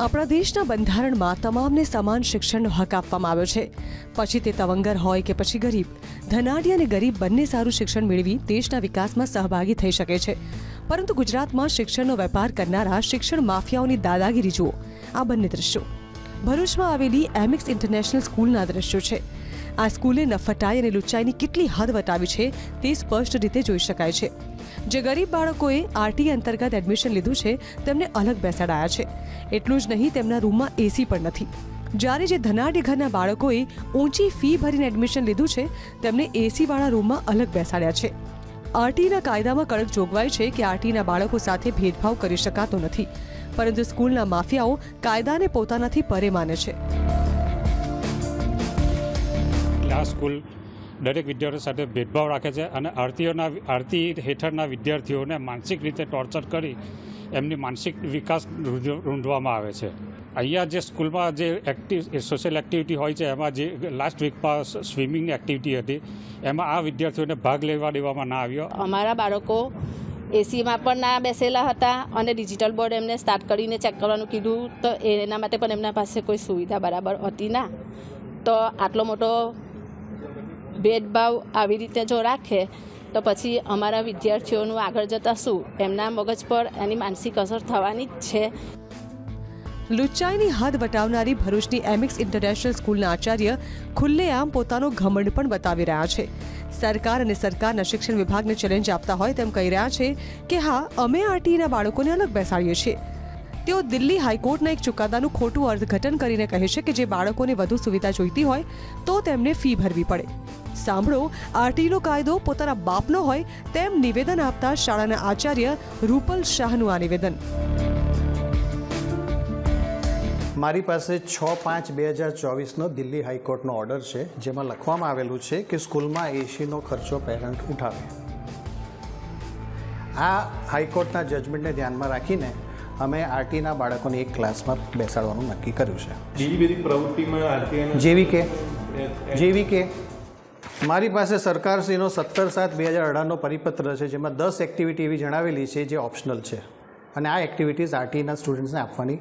આપણા દેશના બંધારણમાં તમામને સમાન શિક્ષણનો હક આપવામાં આવ્યો છે. પછી તે તવંગર હોય કે પછી ગરીબ, ધનાઢ્ય અને ગરીબ બંને સારું શિક્ષણ મેળવી દેશના વિકાસમાં સહભાગી થઈ શકે છે. પરંતુ ગુજરાતમાં શિક્ષણનો વેપાર કરનારા શિક્ષણ માફિયાઓની દાદાગીરી જુઓ. આ બંને દ્રશ્યો ભરૂચમાં આવેલી એમિક્સ ઇન્ટરનેશનલ સ્કૂલના દ્રશ્યો છે. આ સ્કૂલે નફટાઈ અને લુચ્ચાઈની કેટલી હદ વટાવી છે તે સ્પષ્ટ રીતે જોઈ શકાય છે. જે ગરીબ બાળકોએ આરટી અંતર્ગત એડમિશન લીધું છે તેમને અલગ બેસાડાયા છે. એટલું જ નહીં, તેમના રૂમમાં એસી પણ નથી. જ્યારે જે ધનાઢ્ય ઘરના બાળકોએ ઊંચી ફી ભરીને એડમિશન લીધું છે તેમને એસીવાળા રૂમમાં અલગ બેસાડ્યા છે. આરટીના કાયદામાં કડક જોગવાઈ છે કે આરટીના બાળકો સાથે ભેદભાવ કરી શકાતો નથી, પરંતુ સ્કૂલના માફિયાઓ કાયદાને પોતાનાથી પરે માને છે. આ સ્કૂલ દરેક વિદ્યાર્થીઓ સાથે ભેદભાવ રાખે છે અને આરતી હેઠળના વિદ્યાર્થીઓને માનસિક રીતે ટોર્ચર કરી એમની માનસિક વિકાસ રૂંધવામાં આવે છે. અહીંયા જે સ્કૂલમાં જે સોશિયલ એક્ટિવિટી હોય છે, એમાં જે લાસ્ટ વીકમાં સ્વિમિંગની એક્ટિવિટી હતી, એમાં આ વિદ્યાર્થીઓને ભાગ લેવા દેવામાં ના આવ્યો. અમારા બાળકો એસીમાં પણ ના બેસેલા હતા અને ડિજિટલ બોર્ડ એમને સ્ટાર્ટ કરીને ચેક કરવાનું કીધું, તો એના માટે પણ એમના પાસે કોઈ સુવિધા બરાબર હતી ના. તો આટલો મોટો ભેદભાવ આવી રીતે જો રાખે તો પછી અમારા વિદ્યાર્થીઓનું આગળ જતાં શું, એમના મગજ પર એની માનસિક અસર થવાની જ છે. લુચ્ચાઈની હદ વટાવનારી ભરૂચની એમિક્સ ઇન્ટરનેશનલ સ્કૂલના આચાર્ય ખુલ્લેઆમ પોતાનો ઘમંડ પણ બતાવી રહ્યા છે. સરકાર અને સરકારના શિક્ષણ વિભાગને ચેલેન્જ આપતા હોય તેમ કહી રહ્યા છે કે હા, અમે આરટીના બાળકોને અલગ બેસાડીએ છીએ. તેઓ દિલ્હી હાઈકોર્ટના એક ચુકાદાનું ખોટું અર્થઘટન કરીને કહે છે કે જે બાળકોને વધુ સુવિધા જોઈતી હોય તો તેમને ફી ભરવી પડે. સાંભળો, આરટીનો કાયદો પોતાના બાપનો હોય તેમ નિવેદન આપતા શાળાના આચાર્ય રૂપલ શાહનું આ નિવેદન. મારી પાસે 6/5/2024નો દિલ્હી હાઈકોર્ટનો ઓર્ડર છે, જેમાં લખવામાં આવેલું છે કે સ્કૂલમાં એસીનો ખર્ચો પેરેન્ટ ઉઠાવે. આ હાઈકોર્ટના જજમેન્ટને ધ્યાનમાં રાખીને અમે આરટીના બાળકોને એક ક્લાસમાં બેસાડવાનું નક્કી કર્યું છે. જેવી કે મારી પાસે સરકારશ્રીનો 17/7/2018નો પરિપત્ર છે, જેમાં 10 એક્ટિવિટી એવી જણાવેલી છે જે ઓપ્શનલ છે અને આ એક્ટિવિટીઝ આરટીના સ્ટુડન્ટ્સને આપવાની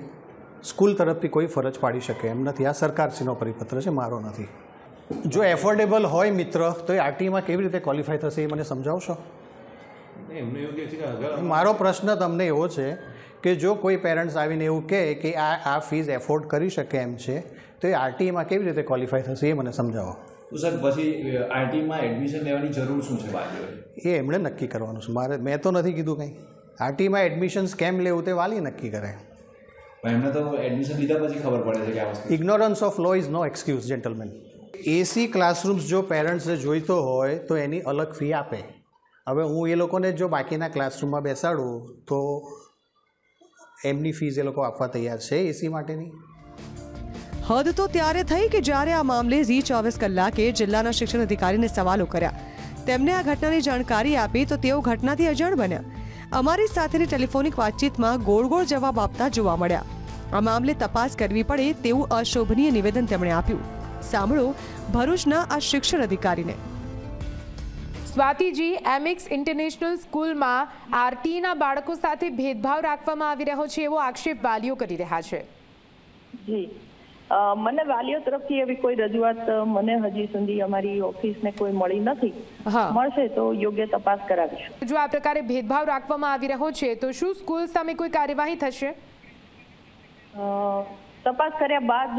સ્કૂલ તરફથી કોઈ ફરજ પાડી શકે એમ નથી. આ સરકારશ્રીનો પરિપત્ર છે, મારો નથી. જો એફોર્ડેબલ હોય મિત્ર, તો એ આરટીમાં કેવી રીતે ક્વોલિફાય થશે એ મને સમજાવશો? મારો પ્રશ્ન તમને એવો છે કે જો કોઈ પેરેન્ટ્સ આવીને એવું કહે કે આ ફીસ એફોર્ડ કરી શકે એમ છે, તો એ આરટીમાં કેવી રીતે ક્વોલિફાય થશે એ મને સમજાવો. તો સર, પછી આરટીમાં એડમિશન લેવાની જરૂર શું છે વાલીઓએ? એ એમણે નક્કી કરવાનું છે. મેં તો નથી કીધું કંઈ. આરટીમાં એડમિશન્સ કેમ લેવું તે વાલી નક્કી કરે. એમને તો એડમિશન લીધા પછી ખબર પડે છે કે આ વસ્તુ. Ignorance of law is no excuse gentlemen. AC classrooms જો પેરેન્ટ્સને જોઈતો હોય તો એની અલગ ફી આપે. હવે હું એ લોકોને જો બાકીના ક્લાસરૂમમાં બેસાડું તો એમની ફીસ એ લોકો આપવા તૈયાર છે એસી માટેની. હદ તો ત્યારે થઈ કે જ્યારે આ મામલે ઝી 24 કલાકે જિલ્લાના શિક્ષણ અધિકારીને સવાલો કર્યા. તેમને આ ઘટનાની જાણકારી આપી તો તેઓ ઘટનાથી અજાણ બન્યા. અમારી સાથેની ટેલિફોનિક વાતચીતમાં ગોળ ગોળ જવાબ આપતા જોવા મળ્યા. આ મામલે તપાસ કરવી પડે તેવું અશોભનીય નિવેદન તેમણે આપ્યું. સાંભળો ભરૂચના આ શિક્ષણ અધિકારીને. સ્વાતિજી, એમિક્સ ઇન્ટરનેશનલ સ્કૂલમાં આરટીના બાળકો સાથે ભેદભાવ રાખવામાં આવી રહ્યો છે એવો આક્ષેપ વાલીઓ કરી રહ્યા છે. જી, મને વાલીઓ તરફથી એવી કોઈ રજૂઆત મને હજી સુધી અમારી ઓફિસને કોઈ મળી નથી. મળશે તો યોગ્ય તપાસ કરાવીશું. જો આ પ્રકારે ભેદભાવ રાખવામાં આવી રહ્યો છે તો શું સ્કૂલ સામે કોઈ કાર્યવાહી થશે? તપાસ કર્યા બાદ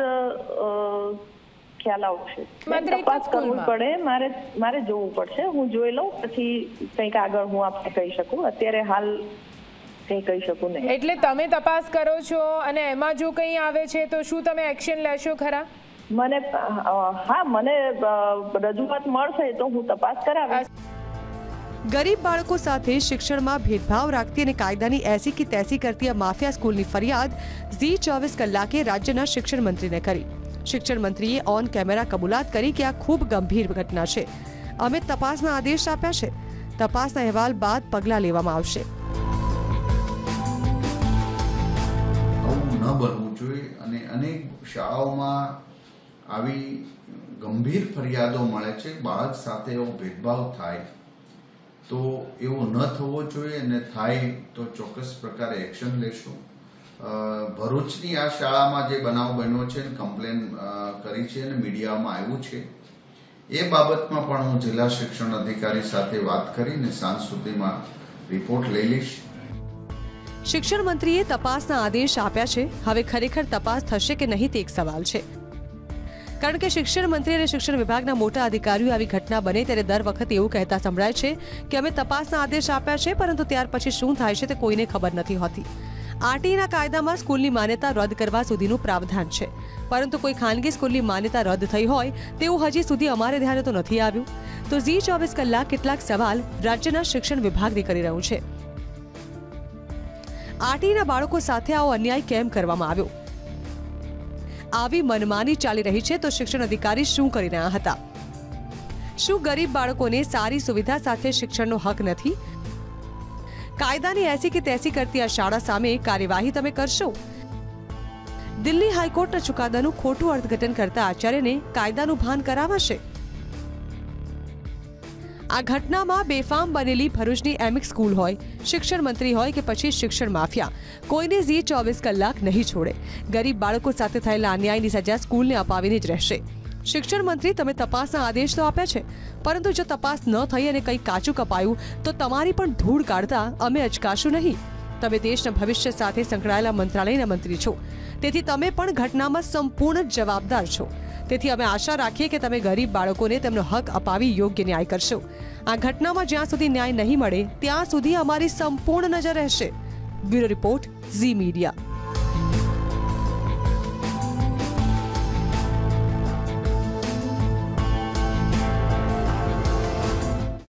ખ્યાલ આવશે. તપાસ કરવી પડે, મારે જોવું પડશે. હું જોઈ લઉં પછી કંઈક આગળ હું આપને કહી શકું. અત્યારે હાલ કંઈ કહી શકું નહીં. એટલે તમે તપાસ કરો છો અને એમાં જો કંઈ આવે છે તો શું તમે એક્શન લેશો ખરા? મને રજૂઆત મળશે તો હું તપાસ કરાવીશ. ગરીબ બાળકો સાથે શિક્ષણમાં ભેદભાવ રાખતી અને કાયદાની એસી કી તેસી કરતી આ માફિયા સ્કૂલની ફરિયાદ ઝી 24 કલાકે રાજ્યના શિક્ષણ મંત્રીને કરી. શિક્ષણ મંત્રીએ ઓન કેમેરા કબૂલાત કરી કે આ ખૂબ ગંભીર ઘટના છે. અમે તપાસના આદેશ આપ્યા છે. તપાસના અહેવાલ બાદ પગલાં લેવામાં આવશે. ન બનવું જોઈએ અને અનેક શાળાઓમાં આવી ગંભીર ફરિયાદો મળે છે. બાળક સાથે એવો ભેદભાવ થાય તો એવો ન થવો જોઈએ અને થાય તો ચોક્કસ પ્રકારે એક્શન લેશું. ભરૂચની આ શાળામાં જે બનાવ બન્યો છે કમ્પ્લેન કરી છે અને મીડિયામાં આવ્યું છે એ બાબતમાં પણ હું જિલ્લા શિક્ષણ અધિકારી સાથે વાત કરીને સાંજ સુધીમાં રિપોર્ટ લઈ લઈશ. શિક્ષણ મંત્રીએ તપાસના આદેશ આપ્યા છે. હવે ખરેખર તપાસ થશે કે નહીં તે એક સવાલ છે, કારણ કે શિક્ષણ મંત્રી અને શિક્ષણ વિભાગના મોટા અધિકારીઓ આવી ઘટના બને ત્યારે દર વખતે એવું કહેતા સંભળાય છે કે અમે તપાસના આદેશ આપ્યા છે, પરંતુ ત્યાર પછી શું થાય છે તે કોઈને ખબર નથી હોતી. આરટીઈના કાયદામાં સ્કૂલની માન્યતા રદ કરવા સુધીનું પ્રાવધાન છે, પરંતુ કોઈ ખાનગી સ્કૂલની માન્યતા રદ થઈ હોય તેવું હજી સુધી અમારે ધ્યાને તો નથી આવ્યું. તો ઝી 24 કલાક કેટલાક સવાલ રાજ્યના શિક્ષણ વિભાગને કરી રહ્યું છે. આરટીઈના બાળકો સાથે આવો અન્યાય કેમ કરવામાં આવ્યો? આવી મનમાની ચાલી રહી છે તો શિક્ષણ અધિકારી શું કરી રહ્યા હતા? શું ગરીબ બાળકોને સારી સુવિધા સાથે શિક્ષણનો હક નથી? કાયદાની એસી કે તેસી કરતી આ શાળા સામે કાર્યવાહી તમે કરશો? દિલ્હી હાઈકોર્ટના ચુકાદાનું ખોટું અર્થઘટન કરતા આચાર્યને કાયદાનું ભાન કરાવાશે? આ ઘટનામાં બેફામ બનેલી ભરૂચની એમિક સ્કૂલ હોય, શિક્ષણ મંત્રી હોય કે પછી શિક્ષણ માફિયા, કોઈને ઝી 24 કલાક નહીં છોડે. ગરીબ બાળકો સાથે થયેલા અન્યાયની સજા સ્કૂલને અપાવીને જ રહેશે. શિક્ષણ મંત્રી, તમે તપાસના આદેશ તો આપ્યા છે, પરંતુ જો તપાસ ન થઈ અને કંઈ કાચું કપાયું તો તમારી પણ ધૂળ કાઢતા અમે અચકાશું નહીં. તમે દેશના ભવિષ્ય સાથે સંકળાયેલા મંત્રાલયના મંત્રી છો, તેથી તમે પણ ઘટનામાં સંપૂર્ણ જવાબદાર છો. તેથી અમે આશા રાખીએ કે તમે ગરીબ બાળકોને તેમનો હક અપાવી યોગ્ય ન્યાય કરશો. આ ઘટનામાં જ્યાં સુધી ન્યાય નહીં મળે ત્યાં સુધી અમારી સંપૂર્ણ નજર રહેશે. Bureau report, Zee media.